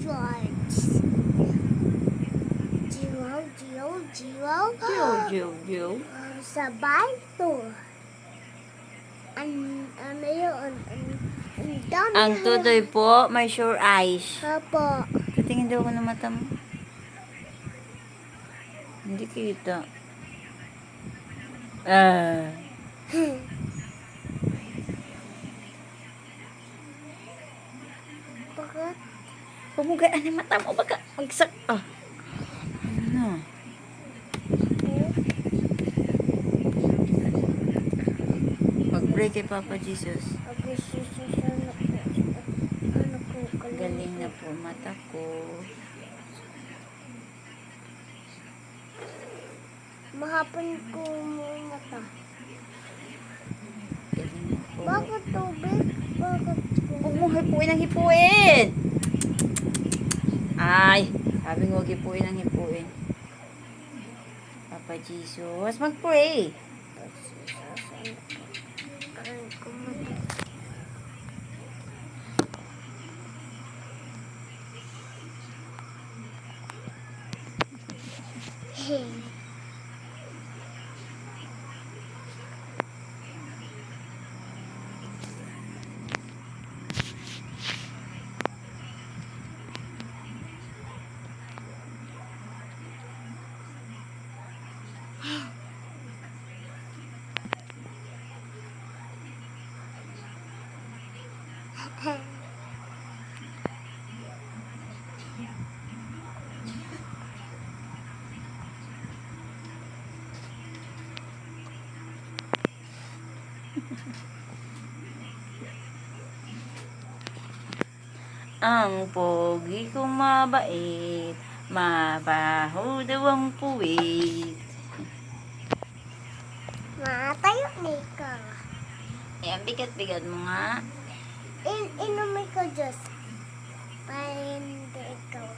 George. Jiwa. Jiw. Sabay to. Ano yun? Ang dami. Ang tutoy po, may sure eyes. Apo. Patingin daw ako ng mata mo. Hindi kita. Bakit? Pumugaan ang mata mo. Baka magsak. Ano? Mag-pray kay Papa Jesus. Ano ko? Galing na po mata ko. Mahapon ko mata. Galing na po. Bakit tubig? Bakit Huwag mo hipuin ang hipuin. Ay, sabi ko huwag hipuin ang hipuin. Papa Jesus, mag-pray. Ang pogi kong mabait, mabaho daw ang puwit. Matayo ni ka. Eh, ang bigat-bigat mo nga. Inumin ko Diyos. Para hindi ikaw.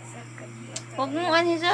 Sakit na to. Huwag mo ano sa